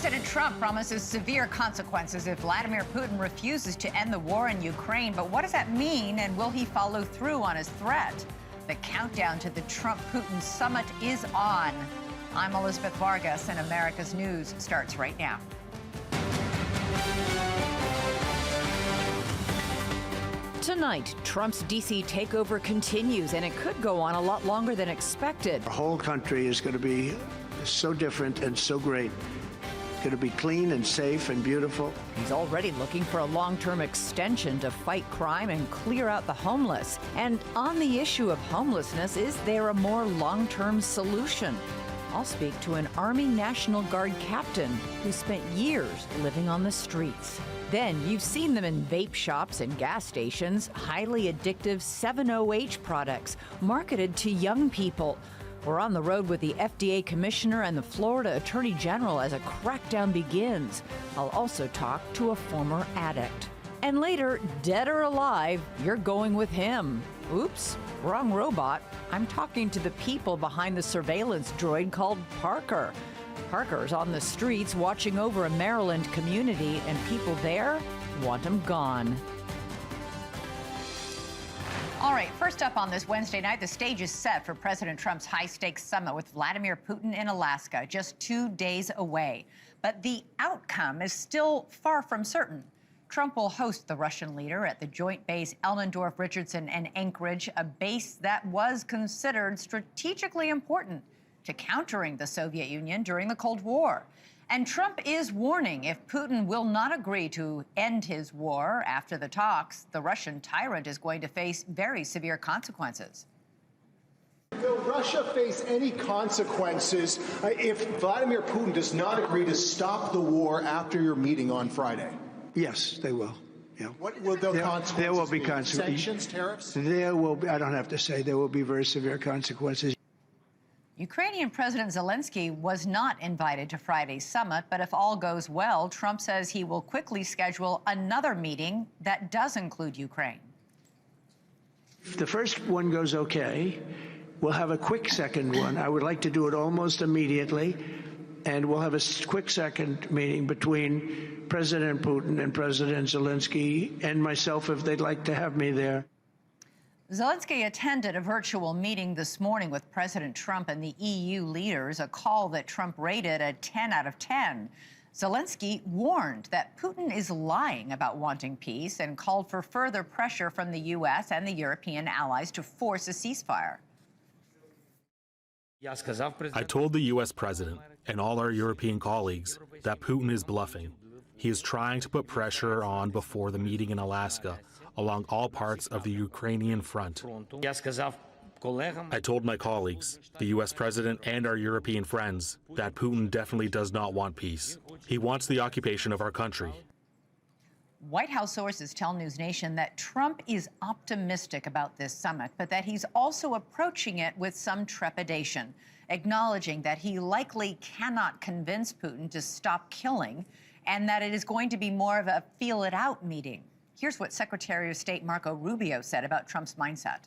President Trump promises severe consequences if Vladimir Putin refuses to end the war in Ukraine. But what does that mean, and will he follow through on his threat? The countdown to the Trump-Putin summit is on. I'm Elizabeth Vargas, and America's News starts right now. Tonight, Trump's D.C. takeover continues, and it could go on a lot longer than expected. Our whole country is going to be so different and so great. Going to be clean and safe and beautiful. He's already looking for a long-term extension to fight crime and clear out the homeless. And on the issue of homelessness, is there a more long-term solution? I'll speak to an Army National Guard captain who spent years living on the streets. Then you've seen them in vape shops and gas stations, highly addictive 7-OH products marketed to young people. We're on the road with the FDA commissioner and the Florida Attorney General as a crackdown begins. I'll also talk to a former addict. And later, dead or alive, you're going with him. Oops, wrong robot. I'm talking to the people behind the surveillance droid called Parker. Parker's on the streets watching over a Maryland community, and people there want him gone. All right, first up on this Wednesday night, the stage is set for President Trump's high-stakes summit with Vladimir Putin in Alaska, just 2 days away. But the outcome is still far from certain. Trump will host the Russian leader at the joint base Elmendorf, Richardson, and Anchorage, a base that was considered strategically important to countering the Soviet Union during the Cold War. And Trump is warning if Putin will not agree to end his war after the talks, the Russian tyrant is going to face very severe consequences. Will Russia face any consequences if Vladimir Putin does not agree to stop the war after your meeting on Friday? Yes, they will. Yeah. What will the consequences There will be be? consequences. Sanctions, tariffs? There will be, I don't have to say, there will be very severe consequences. Ukrainian President Zelensky was not invited to Friday's summit, but if all goes well, Trump says he will quickly schedule another meeting that does include Ukraine. If the first one goes okay, we'll have a quick second one. I would like to do it almost immediately, and we'll have a quick second meeting between President Putin and President Zelensky and myself if they'd like to have me there. Zelensky attended a virtual meeting this morning with President Trump and the EU leaders, a call that Trump rated a 10 out of 10. Zelensky warned that Putin is lying about wanting peace and called for further pressure from the U.S. and the European allies to force a ceasefire. I told the U.S. president and all our European colleagues that Putin is bluffing. He is trying to put pressure on before the meeting in Alaska along all parts of the Ukrainian front. I told my colleagues, the U.S. president and our European friends, that Putin definitely does not want peace. He wants the occupation of our country. White House sources tell NewsNation that Trump is optimistic about this summit, but that he's also approaching it with some trepidation, acknowledging that he likely cannot convince Putin to stop killing and that it is going to be more of a feel-it-out meeting. Here's what Secretary of State Marco Rubio said about Trump's mindset.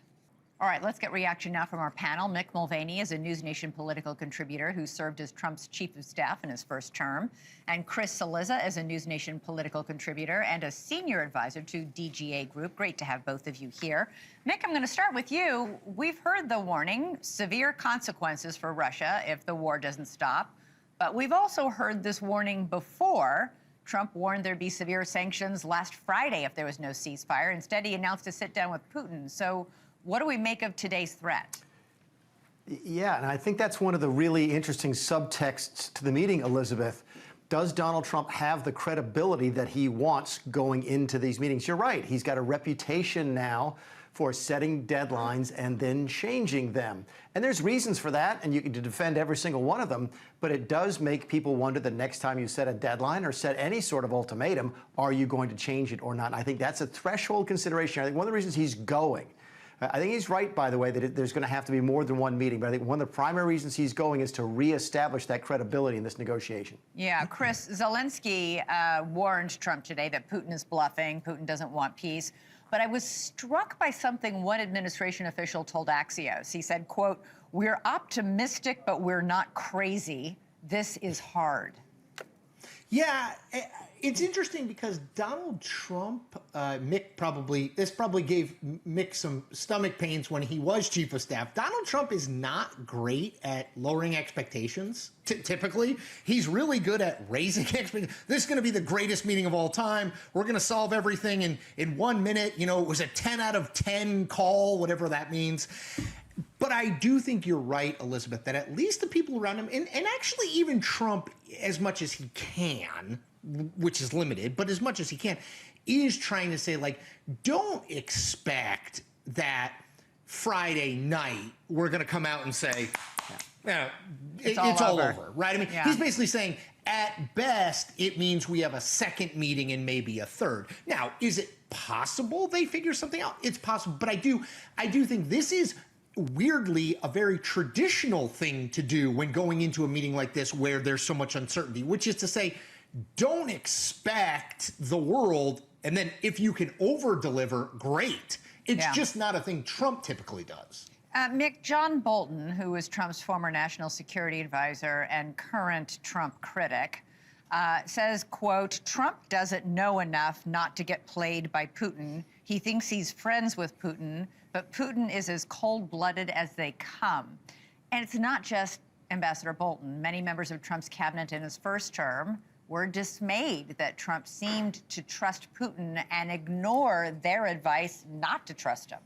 All right, let's get reaction now from our panel. Mick Mulvaney is a NewsNation political contributor who served as Trump's chief of staff in his first term. And Chris Cillizza is a NewsNation political contributor and a senior advisor to DGA Group. Great to have both of you here. Mick, I'm going to start with you. We've heard the warning, severe consequences for Russia if the war doesn't stop. But we've also heard this warning before. Trump warned there'd be severe sanctions last Friday if there was no ceasefire. Instead, he announced a sit-down with Putin. So what do we make of today's threat? Yeah, and I think that's one of the really interesting subtexts to the meeting, Elizabeth. Does Donald Trump have the credibility that he wants going into these meetings? You're right. He's got a reputation now for setting deadlines and then changing them. And there's reasons for that, and you can defend every single one of them, but it does make people wonder the next time you set a deadline or set any sort of ultimatum, are you going to change it or not? And I think that's a threshold consideration. I think one of the reasons he's going, I think he's right, by the way, that there's going to have to be more than one meeting, but I think one of the primary reasons he's going is to reestablish that credibility in this negotiation. Yeah, Chris, Zelensky warned Trump today that Putin is bluffing, Putin doesn't want peace. But I was struck by something one administration official told Axios. He said, quote, "We're optimistic, but we're not crazy. This is hard." Yeah, it's interesting because Donald Trump, this probably gave Mick some stomach pains when he was chief of staff. Donald Trump is not great at lowering expectations, typically. He's really good at raising expectations. This is going to be the greatest meeting of all time. We're going to solve everything in 1 minute. You know, it was a 10 out of 10 call, whatever that means. But I do think you're right, Elizabeth, that at least the people around him, and actually even Trump, as much as he can, which is limited, but as much as he can, is trying to say, like, don't expect that Friday night we're going to come out and say, it's all over, right? I mean, he's basically saying, at best, it means we have a second meeting and maybe a third. Now, is it possible they figure something out? It's possible, but I do think this is weirdly a very traditional thing to do when going into a meeting like this where there's so much uncertainty, which is to say, don't expect the world, and then if you can over-deliver, great. It's just not a thing Trump typically does. Mick, John Bolton, who is Trump's former national security advisor and current Trump critic, says, quote, Trump doesn't know enough not to get played by Putin. He thinks he's friends with Putin, but Putin is as cold-blooded as they come. And it's not just Ambassador Bolton. Many members of Trump's cabinet in his first term were dismayed that Trump seemed to trust Putin and ignore their advice not to trust him.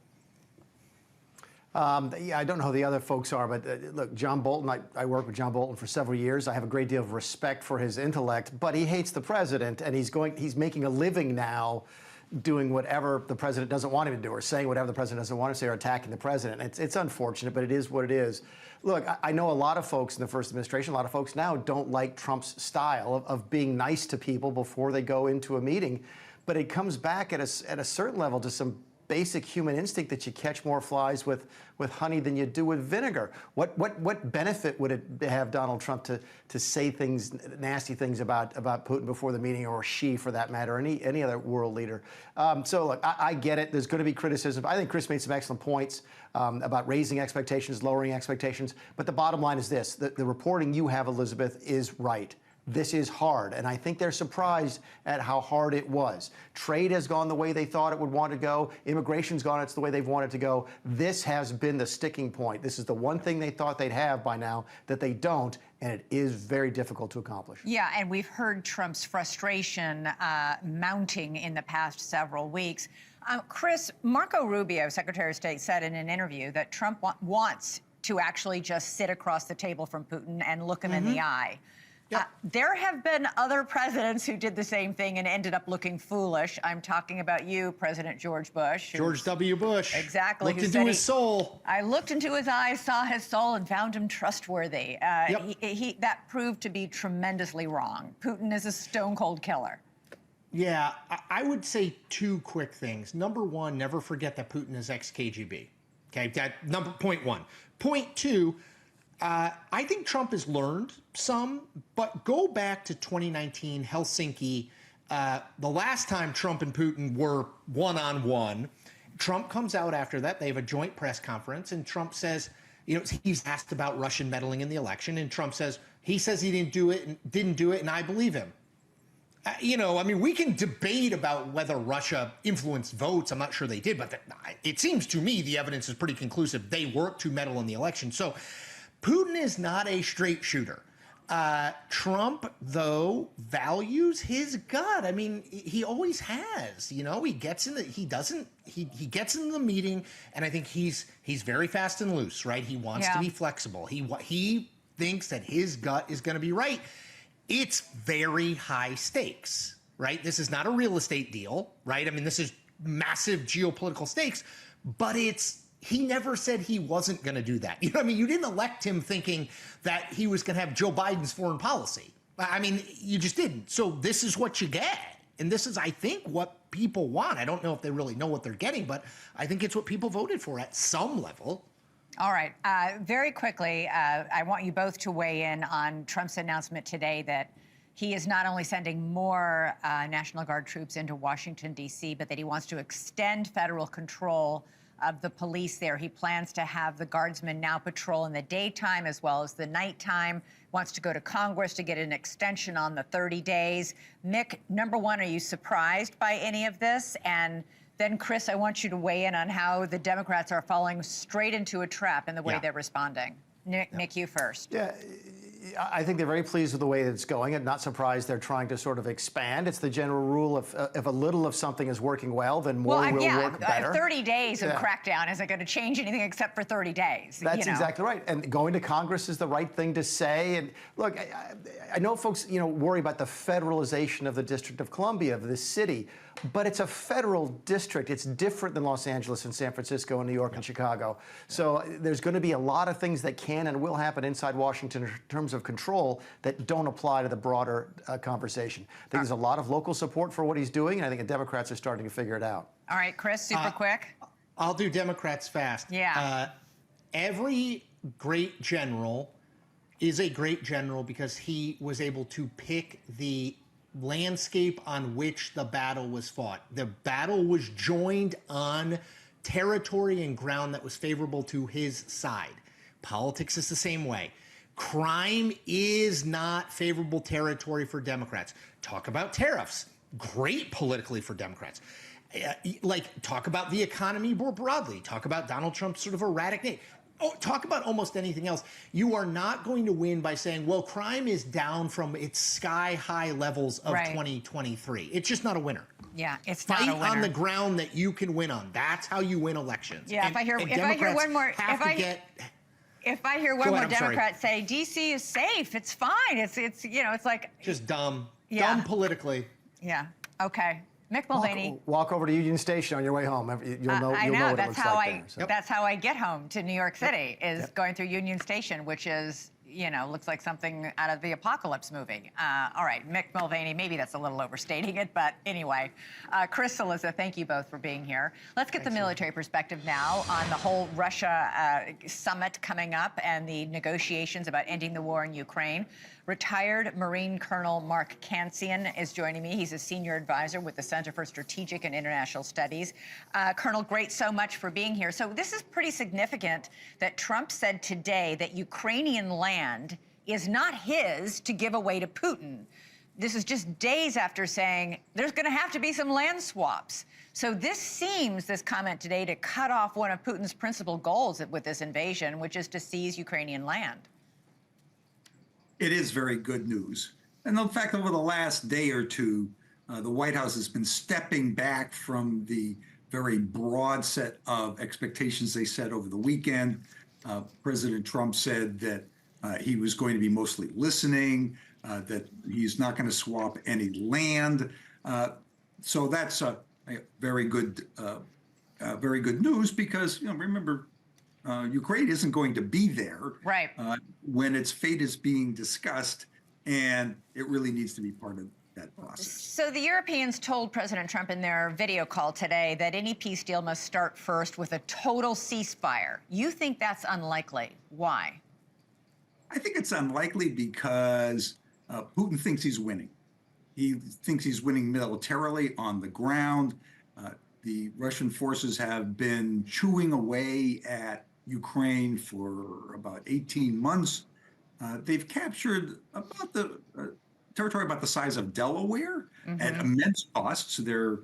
I don't know who the other folks are, but look, John Bolton, I worked with John Bolton for several years. I have a great deal of respect for his intellect, but he hates the president, and he's making a living now doing whatever the president doesn't want him to do, or saying whatever the president doesn't want him to say, or attacking the president. It's unfortunate, but it is what it is. Look, I know a lot of folks in the first administration, a lot of folks now don't like Trump's style of being nice to people before they go into a meeting, but it comes back at a certain level to some basic human instinct that you catch more flies with honey than you do with vinegar. What benefit would it have Donald Trump to say things, nasty things about Putin before the meeting, or Xi for that matter, or any other world leader? So look, I get it. There's going to be criticism. I think Chris made some excellent points about raising expectations, lowering expectations. But the bottom line is this: the reporting you have, Elizabeth, is right. This is hard, and I think they're surprised at how hard it was. Trade has gone the way they thought it would want to go. Immigration's gone the way they've wanted to go. This has been the sticking point. This is the one thing they thought they'd have by now that they don't, and it is very difficult to accomplish. Yeah, and we've heard Trump's frustration mounting in the past several weeks. Chris, Marco Rubio, Secretary of State, said in an interview that Trump wants to actually just sit across the table from Putin and look him in the eye. Yep. There have been other presidents who did the same thing and ended up looking foolish. I'm talking about you, President George Bush. George W. Bush. Exactly. Looked into his soul. I looked into his eyes, saw his soul, and found him trustworthy. That proved to be tremendously wrong. Putin is a stone-cold killer. Yeah, I would say two quick things. Number one, never forget that Putin is ex-KGB. Okay, point one. Point two, I think Trump has learned some, but go back to 2019, Helsinki. The last time Trump and Putin were one-on-one, Trump comes out after that. They have a joint press conference, and Trump says, he's asked about Russian meddling in the election, and Trump says, he didn't do it, and I believe him. We can debate about whether Russia influenced votes. I'm not sure they did, but it seems to me the evidence is pretty conclusive. They worked to meddle in the election. So Putin is not a straight shooter. Trump, though, values his gut. I mean, he always has. He gets in the meeting, and I think he's very fast and loose, right? He wants to be flexible. He thinks that his gut is going to be right. It's very high stakes, right? This is not a real estate deal, right? I mean, this is massive geopolitical stakes, but he never said he wasn't going to do that. You didn't elect him thinking that he was going to have Joe Biden's foreign policy. You just didn't. So this is what you get. And this is, I think, what people want. I don't know if they really know what they're getting, but I think it's what people voted for at some level. All right. Very quickly, I want you both to weigh in on Trump's announcement today that he is not only sending more National Guard troops into Washington, D.C., but that he wants to extend federal control of the police there. He plans to have the guardsmen now patrol in the daytime as well as the nighttime. Wants to go to Congress to get an extension on the 30 days. Mick, number one, are you surprised by any of this? And then, Chris, I want you to weigh in on how the Democrats are falling straight into a trap in the way they're responding. Mick, you first. Yeah, I think they're very pleased with the way that it's going. I'm not surprised they're trying to sort of expand. It's the general rule of if a little of something is working well, then more will work better. 30 days of crackdown isn't going to change anything except for 30 days. That's exactly right. And going to Congress is the right thing to say. And look, I know folks, worry about the federalization of the District of Columbia, of this city, but it's a federal district. It's different than Los Angeles and San Francisco and New York and Chicago. So there's going to be a lot of things that can and will happen inside Washington in terms of control that don't apply to the broader conversation. I think there's a lot of local support for what he's doing, and I think the Democrats are starting to figure it out. All right, Chris, super quick. I'll do Democrats fast. Yeah. Every great general is a great general because he was able to pick the landscape on which the battle was fought. The battle was joined on territory and ground that was favorable to his side. Politics is the same way. Crime is not favorable territory for Democrats. Talk about tariffs. Great politically for Democrats. Talk about the economy more broadly. Talk about Donald Trump's sort of erratic name. Talk about almost anything else. You are not going to win by saying, well, crime is down from its sky-high levels of 2023. It's just not a winner. Yeah, it's not a winner. Fight on the ground that you can win on. That's how you win elections. Yeah, if I hear one more Democrat say DC is safe, it's fine. It's like just dumb. Dumb politically. Yeah. Okay. Mick Mulvaney. Walk over to Union Station on your way home. You'll know what it looks like there. That's how I get home to New York City, is going through Union Station, which is, looks like something out of the apocalypse movie. All right, Mick Mulvaney, maybe that's a little overstating it, but anyway. Chris, Elizabeth, thank you both for being here. Let's get the military perspective now on the whole Russia summit coming up and the negotiations about ending the war in Ukraine. Retired Marine Colonel Mark Kansian is joining me. He's a senior advisor with the Center for Strategic and International Studies. Colonel, great so much for being here. So this is pretty significant that Trump said today that Ukrainian land is not his to give away to Putin. This is just days after saying there's going to have to be some land swaps. So this comment today, to cut off one of Putin's principal goals with this invasion, which is to seize Ukrainian land. It is very good news. And in fact, over the last day or two, the White House has been stepping back from the very broad set of expectations they set over the weekend. President Trump said that he was going to be mostly listening, that he's not going to swap any land. So that's very good news because, remember, Ukraine isn't going to be there when its fate is being discussed, and it really needs to be part of that process. So the Europeans told President Trump in their video call today that any peace deal must start first with a total ceasefire. You think that's unlikely. Why? I think it's unlikely because Putin thinks he's winning. He thinks he's winning militarily on the ground. The Russian forces have been chewing away at Ukraine for about 18 months. They've captured about the territory about the size of Delaware at immense costs. Their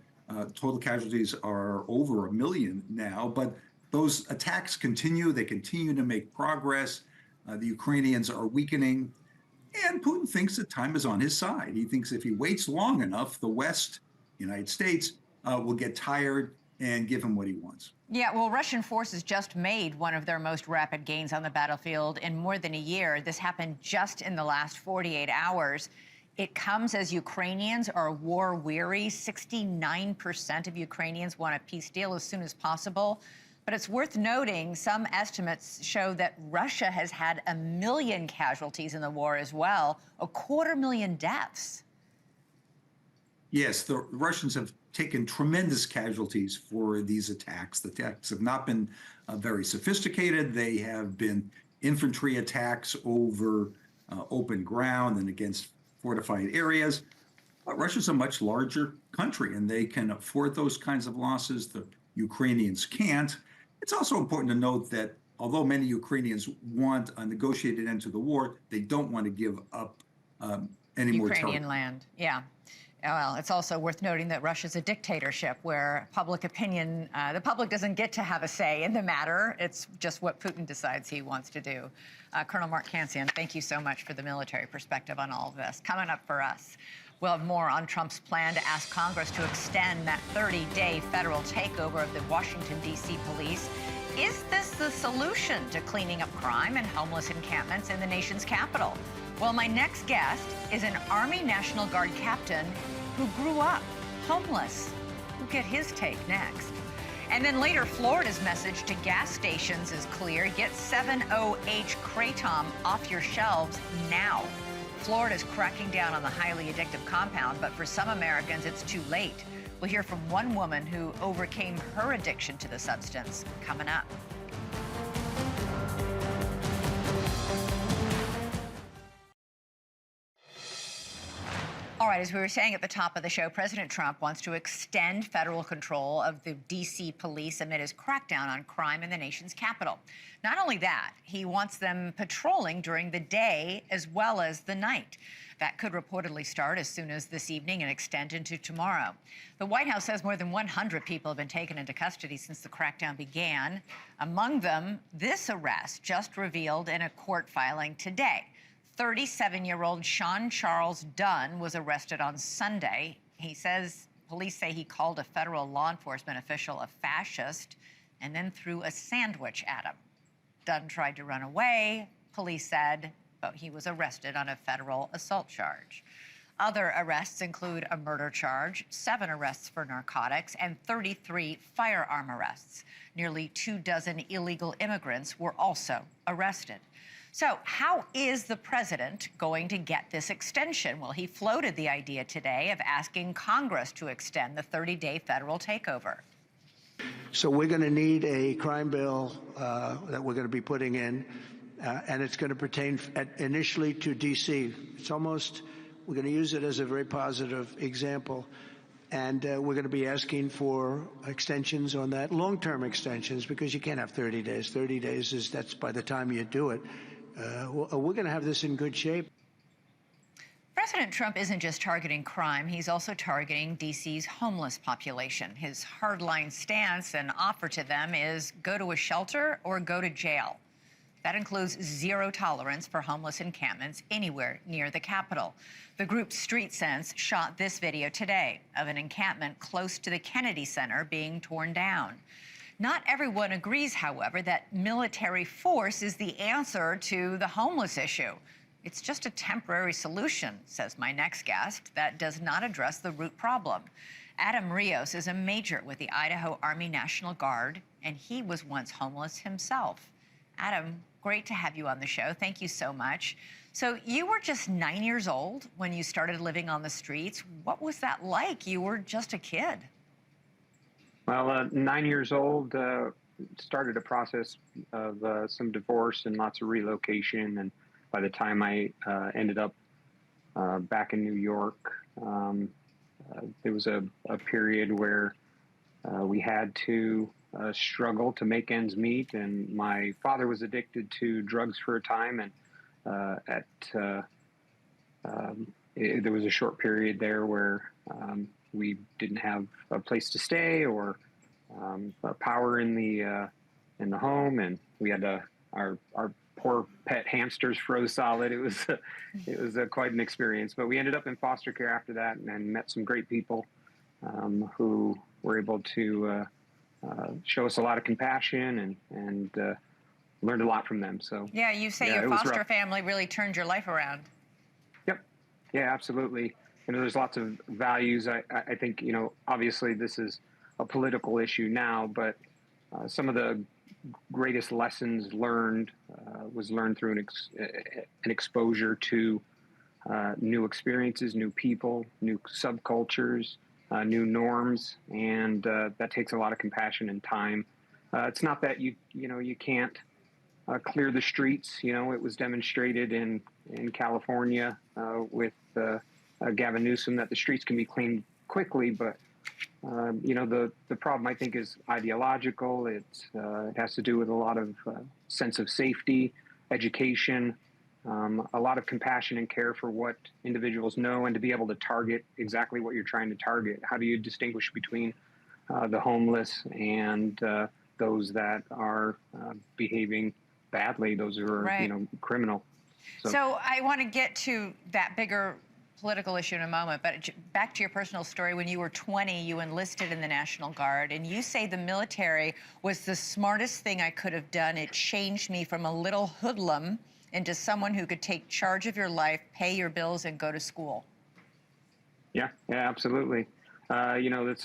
total casualties are over 1 million now, but those attacks continue. They continue to make progress. The Ukrainians are weakening, and Putin thinks that time is on his side. He thinks if he waits long enough, the West, United States, will get tired and give him what he wants. Yeah, well, Russian forces just made one of their most rapid gains on the battlefield in more than a year. This happened just in the last 48 hours. It comes as Ukrainians are war-weary. 69% of Ukrainians want a peace deal as soon as possible. But it's worth noting some estimates show that Russia has had 1 million casualties in the war as well, 250,000 deaths. Yes, the Russians have taken tremendous casualties for these attacks. The attacks have not been very sophisticated. They have been infantry attacks over open ground and against fortified areas. Russia's a much larger country, and they can afford those kinds of losses. The Ukrainians can't. It's also important to note that although many Ukrainians want a negotiated end to the war, they don't want to give up any more territory. Ukrainian land, yeah. Well, it's also worth noting that Russia's a dictatorship where public opinion, the public doesn't get to have a say in the matter. It's just what Putin decides he wants to do. Colonel Mark Kansian, thank you so much for the military perspective on all of this. Coming up for us, we'll have more on Trump's plan to ask Congress to extend that 30-day federal takeover of the Washington, D.C. police. Is this the solution to cleaning up crime and homeless encampments in the nation's capital? Well, my next guest is an Army National Guard captain who grew up homeless. We'll get his take next. And then later, Florida's message to gas stations is clear. Get 70H Kratom off your shelves now. Florida's cracking down on the highly addictive compound, but for some Americans, it's too late. We'll hear from one woman who overcame her addiction to the substance coming up. All right, as we were saying at the top of the show, President Trump wants to extend federal control of the D.C. police amid his crackdown on crime in the nation's capital. Not only that, he wants them patrolling during the day as well as the night. That could reportedly start as soon as this evening and extend into tomorrow. The White House says more than 100 people have been taken into custody since the crackdown began. Among them, this arrest just revealed in a court filing today. 37-year-old Sean Charles Dunn was arrested on Sunday. He says police say he called a federal law enforcement official a fascist and then threw a sandwich at him. Dunn tried to run away, police said, but he was arrested on a federal assault charge. Other arrests include a murder charge, 7 arrests for narcotics, and 33 firearm arrests. Nearly 24 illegal immigrants were also arrested. So how is the president going to get this extension? Well, he floated the idea today of asking Congress to extend the 30-day federal takeover. So we're going to need a crime bill that we're going to be putting in, and it's going to pertain initially to D.C. It's almost, we're going to use it as a very positive example, and we're going to be asking for extensions on that, long-term extensions, because you can't have 30 days. 30 days is, that's by the time you do it. We're going to have this in good shape. President Trump isn't just targeting crime, he's also targeting D.C.'s homeless population. His hardline stance and offer to them is go to a shelter or go to jail. That includes zero tolerance for homeless encampments anywhere near the Capitol. The group Street Sense shot this video today of an encampment close to the Kennedy Center being torn down. Not everyone agrees, however, that military force is the answer to the homeless issue. It's just a temporary solution, says my next guest, that does not address the root problem. Adam Rios is a major with the Idaho Army National Guard, and he was once homeless himself. Adam, great to have you on the show. Thank you so much. So you were just 9 years old when you started living on the streets. What was that like? You were just a kid. Well, 9 years old, started a process of some divorce and lots of relocation. And by the time I ended up back in New York, there was a period where we had to struggle to make ends meet. And my father was addicted to drugs for a time. And there was a short period there where we didn't have a place to stay or power in the home, and we had our poor pet hamsters froze solid. It was quite an experience. But we ended up in foster care after that, and met some great people who were able to show us a lot of compassion and learned a lot from them. So yeah, you say your foster family really turned your life around. Yep. Yeah, absolutely. There's lots of values. I think, obviously this is a political issue now, but some of the greatest lessons learned was learned through an exposure to new experiences, new people, new subcultures, new norms, and that takes a lot of compassion and time. It's not that you can't clear the streets. It was demonstrated in California with Gavin Newsom that the streets can be cleaned quickly, but The problem, I think, is ideological. It has to do with a lot of sense of safety, education, a lot of compassion and care for what individuals know, and to be able to target exactly what you're trying to target. How do you distinguish between the homeless and those that are behaving badly, those who are, Right. criminal? So I want to get to that bigger political issue in a moment, but back to your personal story. When you were 20, you enlisted in the National Guard, and you say the military was the smartest thing I could have done. It changed me from a little hoodlum into someone who could take charge of your life, pay your bills, and go to school. Yeah, absolutely. It's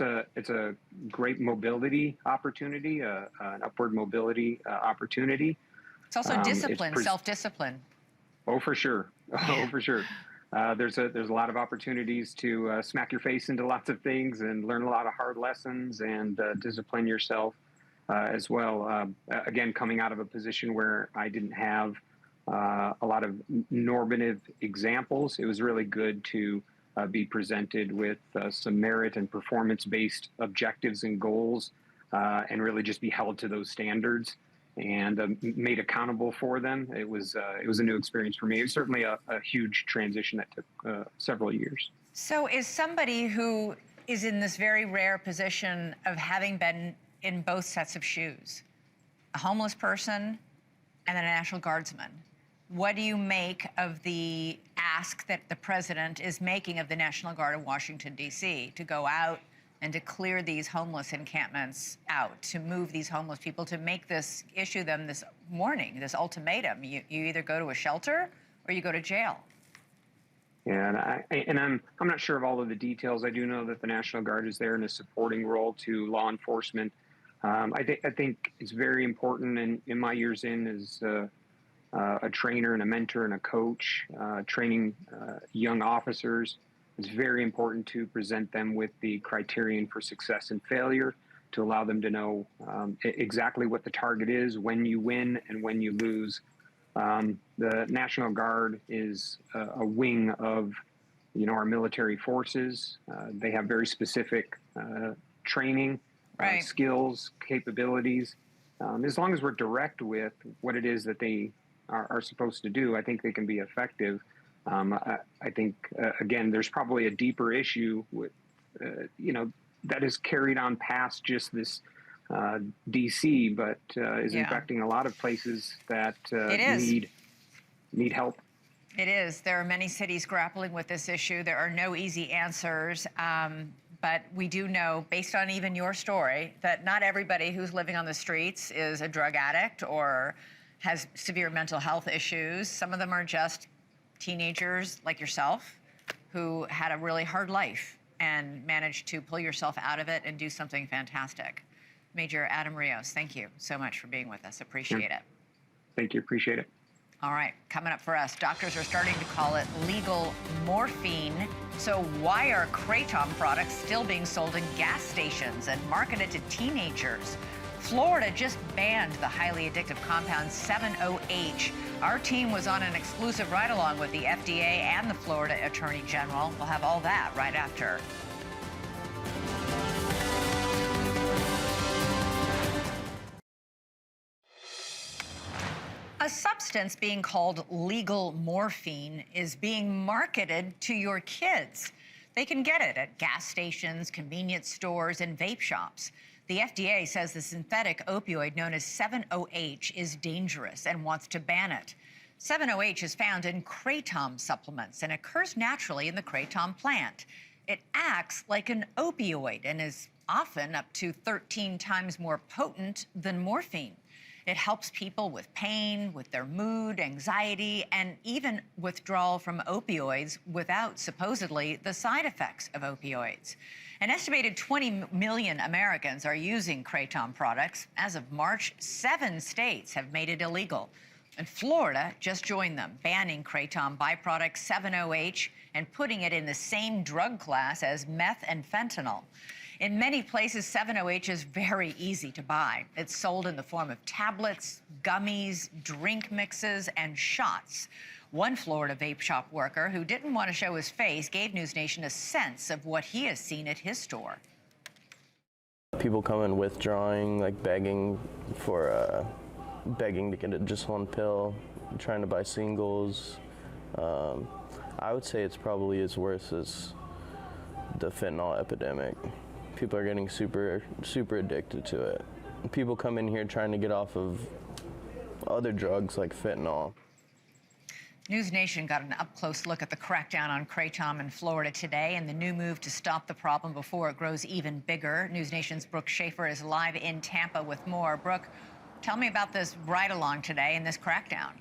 a great mobility opportunity, an upward mobility opportunity. It's also discipline, self-discipline. Oh, for sure. Oh, for sure. There's a lot of opportunities to smack your face into lots of things and learn a lot of hard lessons and discipline yourself as well. Again, coming out of a position where I didn't have a lot of normative examples, it was really good to be presented with some merit and performance-based objectives and goals, and really just be held to those standards and made accountable for them. It was a new experience for me. It was certainly a huge transition that took several years. So is somebody who is in this very rare position of having been in both sets of shoes, a homeless person and then a National Guardsman, what do you make of the ask that the president is making of the National Guard in Washington, D.C. to go out and to clear these homeless encampments out, to move these homeless people, to issue them this warning, this ultimatum? You either go to a shelter or you go to jail. Yeah, and I'm not sure of all of the details. I do know that the National Guard is there in a supporting role to law enforcement. I think it's very important, in my years as a trainer and a mentor and a coach, training young officers. It's very important to present them with the criterion for success and failure, to allow them to know exactly what the target is, when you win and when you lose. The National Guard is a wing of, our military forces. They have very specific training, right, skills, capabilities. As long as we're direct with what it is that they are supposed to do, I think they can be effective. I think, again, there's probably a deeper issue with, that is carried on past just this D.C., but is infecting a lot of places that need help. It is. There are many cities grappling with this issue. There are no easy answers. But we do know, based on even your story, that not everybody who's living on the streets is a drug addict or has severe mental health issues. Some of them are just teenagers like yourself who had a really hard life and managed to pull yourself out of it and do something fantastic. Major Adam Rios, thank you so much for being with us. Appreciate it. Thank you. Appreciate it. All right, coming up for us, doctors are starting to call it legal morphine. So why are Kratom products still being sold in gas stations and marketed to teenagers? Florida just banned the highly addictive compound 7-OH. Our team was on an exclusive ride-along with the FDA and the Florida Attorney General. We'll have all that right after. A substance being called legal morphine is being marketed to your kids. They can get it at gas stations, convenience stores, and vape shops. The FDA says the synthetic opioid known as 7-OH is dangerous and wants to ban it. 7-OH is found in kratom supplements and occurs naturally in the kratom plant. It acts like an opioid and is often up to 13 times more potent than morphine. It helps people with pain, with their mood, anxiety, and even withdrawal from opioids without supposedly the side effects of opioids. An estimated 20 million Americans are using kratom products. As of March, 7 states have made it illegal. And Florida just joined them, banning kratom byproduct 7-OH and putting it in the same drug class as meth and fentanyl. In many places, 7-OH is very easy to buy. It's sold in the form of tablets, gummies, drink mixes, and shots. One Florida vape shop worker who didn't want to show his face gave NewsNation a sense of what he has seen at his store. People come in withdrawing, like begging to get just one pill, trying to buy singles. I would say it's probably as worse as the fentanyl epidemic. People are getting super addicted to it. People come in here trying to get off of other drugs like fentanyl. NewsNation got an up-close look at the crackdown on kratom in Florida today and the new move to stop the problem before it grows even bigger. NewsNation's Brooke Schaefer is live in Tampa with more. Brooke, tell me about this ride-along today and this crackdown.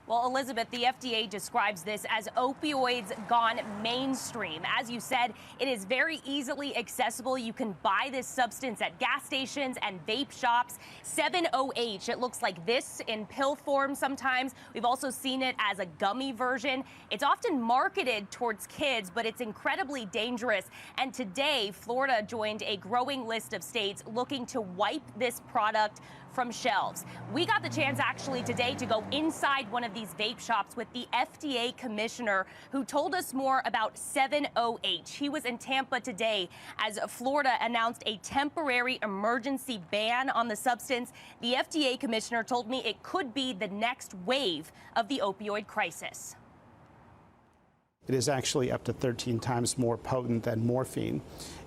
Well, Elizabeth, the FDA describes this as opioids gone mainstream. As you said, it is very easily accessible. You can buy this substance at gas stations and vape shops. 7-OH, it looks like this in pill form sometimes. We've also seen it as a gummy version. It's often marketed towards kids, but it's incredibly dangerous. And today, Florida joined a growing list of states looking to wipe this product from shelves. We got the chance actually today to go inside one of these vape shops with the FDA commissioner who told us more about 7-OH. He was in Tampa today as Florida announced a temporary emergency ban on the substance. The FDA commissioner told me it could be the next wave of the opioid crisis. It is actually up to 13 times more potent than morphine,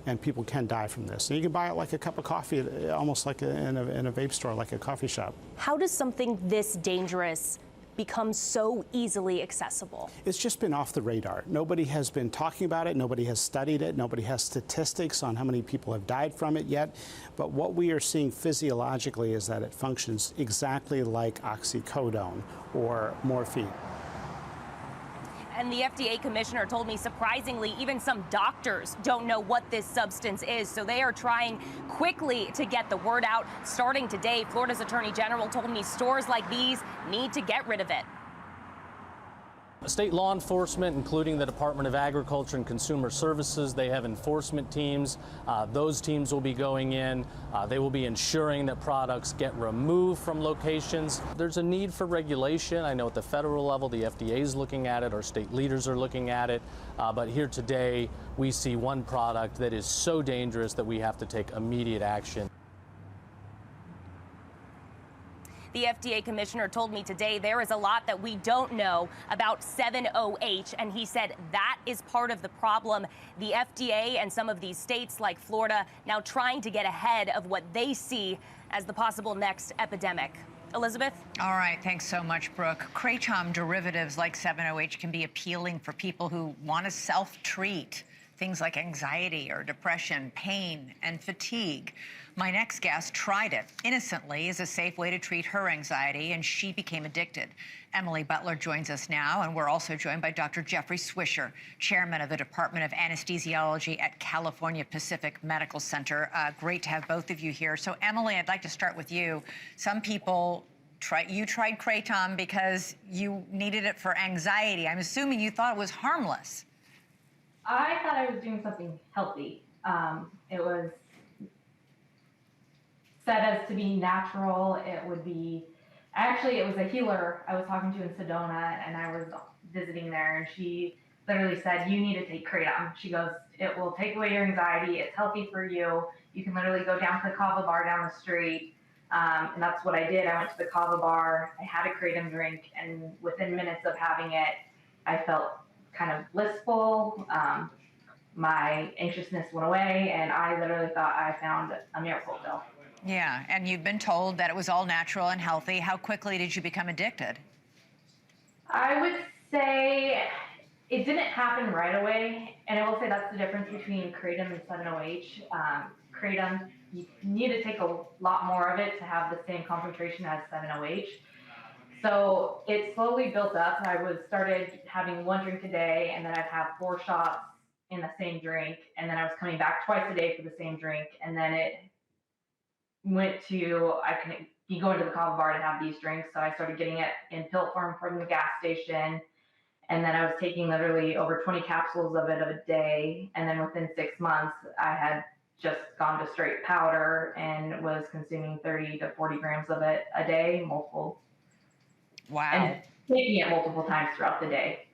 and people can die from this. And you can buy it like a cup of coffee, almost like in a vape store, like a coffee shop. How does something this dangerous become so easily accessible? It's just been off the radar. Nobody has been talking about it. Nobody has studied it. Nobody has statistics on how many people have died from it yet. But what we are seeing physiologically is that it functions exactly like oxycodone or morphine. And the FDA commissioner told me, surprisingly, even some doctors don't know what this substance is. So they are trying quickly to get the word out. Starting today, Florida's Attorney General told me stores like these need to get rid of it. State law enforcement, including the Department of Agriculture and Consumer Services, they have enforcement teams. Those teams will be going in. They will be ensuring that products get removed from locations. There's a need for regulation. I know at the federal level, the FDA is looking at it, our state leaders are looking at it. But here today, we see one product that is so dangerous that we have to take immediate action. The FDA commissioner told me today there is a lot that we don't know about 7-OH, and he said that is part of the problem. The FDA and some of these states like Florida now trying to get ahead of what they see as the possible next epidemic. Elizabeth? All right, thanks so much, Brooke. Kratom derivatives like 7-OH can be appealing for people who want to self-treat things like anxiety or depression, pain, and fatigue. My next guest tried it innocently as a safe way to treat her anxiety, and she became addicted. Emily Butler joins us now, and we're also joined by Dr. Jeffrey Swisher, chairman of the Department of Anesthesiology at California Pacific Medical Center. Great to have both of you here. So, Emily, I'd like to start with you. Some people tried Kratom because you needed it for anxiety. I'm assuming you thought it was harmless. I thought I was doing something healthy. It was said as to be natural. It would be, actually, it was a healer I was talking to in Sedona, and I was visiting there, and she literally said, you need to take Kratom. She goes, it will take away your anxiety. It's healthy for you. You can literally go down to the Kava bar down the street. And that's what I did. I went to the Kava bar. I had a Kratom drink, and within minutes of having it, I felt kind of blissful. My anxiousness went away, and I literally thought I found a miracle pill. Yeah, and you've been told that it was all natural and healthy. How quickly did you become addicted? I would say it didn't happen right away, and I will say that's the difference between Kratom and 7-OH. Kratom, you need to take a lot more of it to have the same concentration as 7-OH. So it slowly built up. I started having one drink a day, and then I'd have 4 shots in the same drink, and then I was coming back twice a day for the same drink, and then it went to you go into the Kava bar to have these drinks. So I started getting it in pill form from the gas station, and then I was taking literally over 20 capsules of it a day, and then within 6 months I had just gone to straight powder and was consuming 30 to 40 grams of it a day, multiple. Wow. And taking it multiple times throughout the day.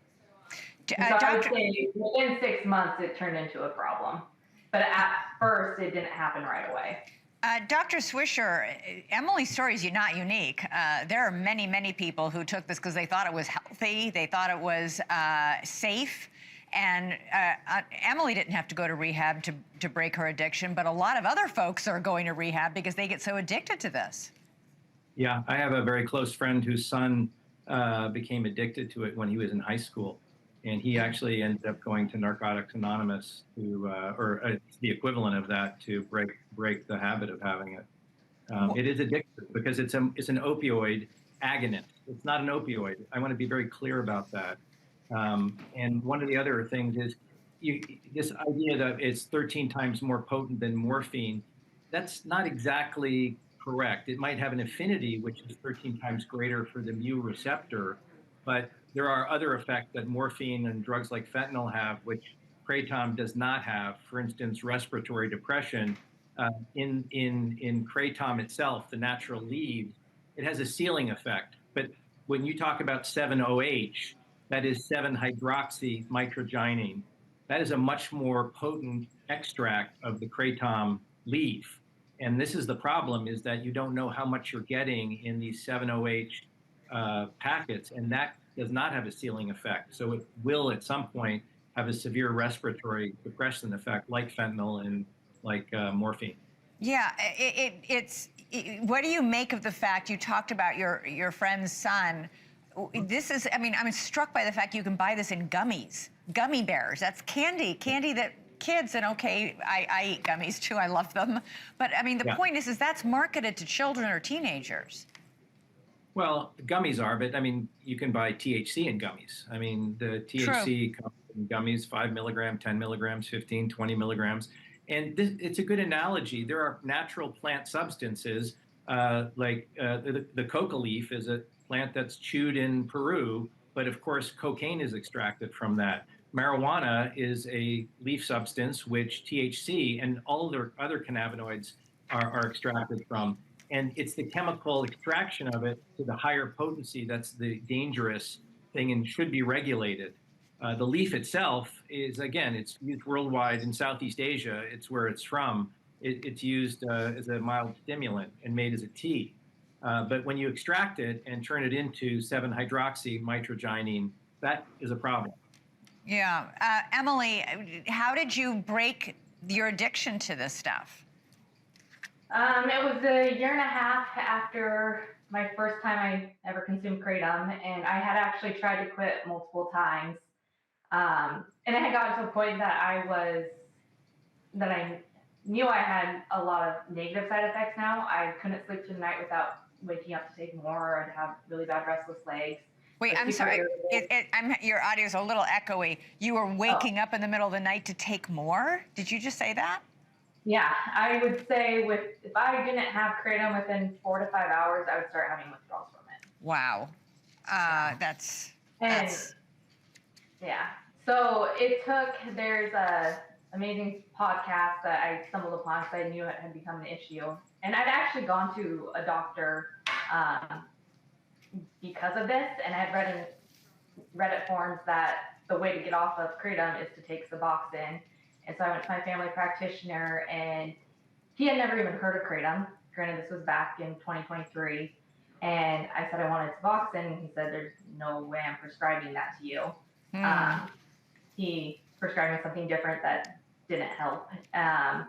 So I would say within 6 months, it turned into a problem. But at first, it didn't happen right away. Dr. Swisher, Emily's story is not unique. There are many, many people who took this because they thought it was healthy, they thought it was safe, and Emily didn't have to go to rehab to break her addiction, but a lot of other folks are going to rehab because they get so addicted to this. Yeah, I have a very close friend whose son became addicted to it when he was in high school. And he actually ended up going to Narcotics Anonymous or the equivalent of that to break the habit of having it. It is addictive because it's an opioid agonist. It's not an opioid. I want to be very clear about that. And one of the other things is this idea that it's 13 times more potent than morphine. That's not exactly correct. It might have an affinity, which is 13 times greater for the mu receptor, but there are other effects that morphine and drugs like fentanyl have, which kratom does not have. For instance, respiratory depression. In kratom itself, the natural leaves, it has a ceiling effect. But when you talk about 7-OH, that is 7-hydroxymitragynine. That is a much more potent extract of the kratom leaf. And this is the problem, is that you don't know how much you're getting in these 7-OH packets, and that does not have a ceiling effect. So it will at some point have a severe respiratory depression effect like fentanyl and like morphine. Yeah, what do you make of the fact you talked about your friend's son? This is, I mean, I'm struck by the fact you can buy this in gummies, gummy bears. That's candy that kids, and okay, I eat gummies too, I love them. But I mean, the point is that's marketed to children or teenagers. Well, gummies are, but I mean, you can buy THC in gummies. I mean, the THC comes in gummies, 5 milligrams, 10 milligrams, 15, 20 milligrams. And it's a good analogy. There are natural plant substances, like the coca leaf is a plant that's chewed in Peru, but of course, cocaine is extracted from that. Marijuana is a leaf substance, which THC and all the other cannabinoids are extracted from. And it's the chemical extraction of it to the higher potency that's the dangerous thing and should be regulated. The leaf itself is, again, it's used worldwide in Southeast Asia. It's where it's from. It's used as a mild stimulant and made as a tea. But when you extract it and turn it into 7-hydroxymitragynine, that is a problem. Yeah. Emily, how did you break your addiction to this stuff? It was a year and a half after my first time I ever consumed kratom, and I had actually tried to quit multiple times. And I had gotten to a point that I knew I had a lot of negative side effects now. I couldn't sleep through the night without waking up to take more, or I'd have really bad restless legs. Wait, I'm sorry. Your audio is a little echoey. You were waking up in the middle of the night to take more? Did you just say that? Yeah, I would say if I didn't have kratom within 4 to 5 hours, I would start having withdrawals from it. Wow. That's yeah. So there's a amazing podcast that I stumbled upon because I knew it had become an issue. And I'd actually gone to a doctor because of this, and I had read in Reddit forums that the way to get off of kratom is to take Suboxone. And so I went to my family practitioner, and he had never even heard of kratom. Granted, this was back in 2023. And I said I wanted Suboxone, and he said, there's no way I'm prescribing that to you. He prescribed me something different that didn't help. And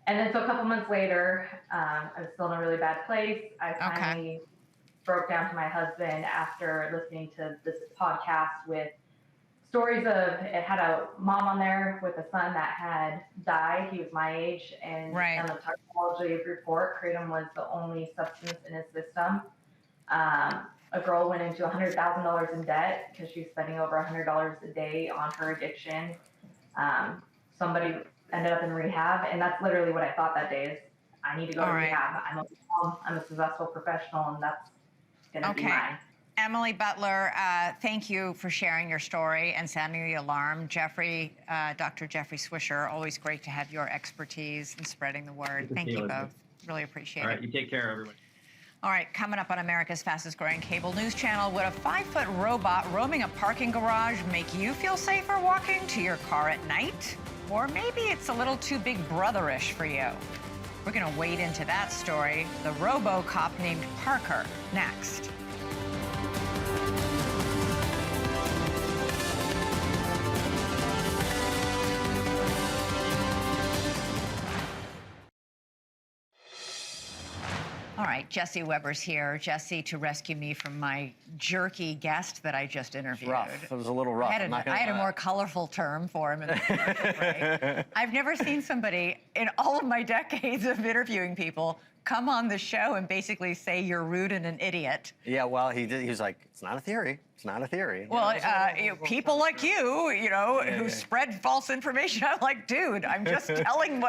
then so a couple months later, I was still in a really bad place. I finally broke down to my husband after listening to this podcast with stories of, it had a mom on there with a son that had died. He was my age, and on the toxicology report, kratom was the only substance in his system. A girl went into $100,000 in debt because she was spending over $100 a day on her addiction. Somebody ended up in rehab, and that's literally what I thought that day is, I need to go to rehab. I'm a mom, I'm a successful professional, and that's going to be mine. Emily Butler, thank you for sharing your story and sounding the alarm. Dr. Jeffrey Swisher, always great to have your expertise in spreading the word. Thank you both. Really appreciate it. All right, you take care, everybody. All right, coming up on America's fastest growing cable news channel, would a 5-foot robot roaming a parking garage make you feel safer walking to your car at night? Or maybe it's a little too big brotherish for you. We're going to wade into that story. The RoboCop named Parker, next. All right, Jesse Weber's here. Jesse, to rescue me from my jerky guest that I just interviewed. Rough. It was a little rough. I had a more colorful term for him in the commercial break. I've never seen somebody in all of my decades of interviewing people come on the show and basically say you're rude and an idiot. Yeah, well, he was like, it's not a theory. It's not a theory. Well, people like you, who spread false information. I'm like, dude, I'm just telling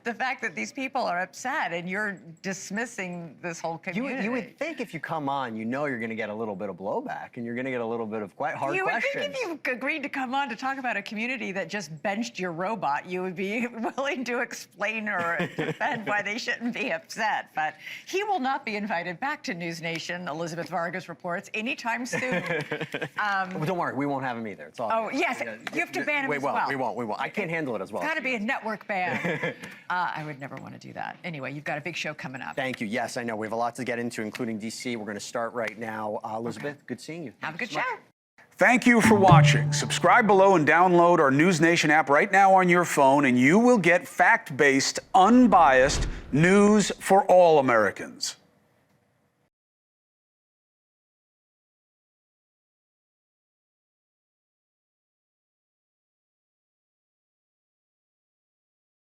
the fact that these people are upset and you're dismissing this whole community. You would think if you come on, you're going to get a little bit of blowback and you're going to get a little bit of quite hard questions. You would think if you agreed to come on to talk about a community that just benched your robot, you would be willing to explain or defend why they shouldn't be upset. But he will not be invited back to NewsNation, Elizabeth Vargas reports, anytime soon. Don't worry, we won't have him either. It's all good. Yes, you have to ban him as well. We won't. I can't handle it as well. It's got to be a network ban. I would never want to do that. Anyway, you've got a big show coming up. Thank you. Yes, I know. We have a lot to get into, including D.C. We're going to start right now. Elizabeth, good seeing you. Have a good show. Thank you for watching. Subscribe below and download our NewsNation app right now on your phone, and you will get fact-based, unbiased news for all Americans.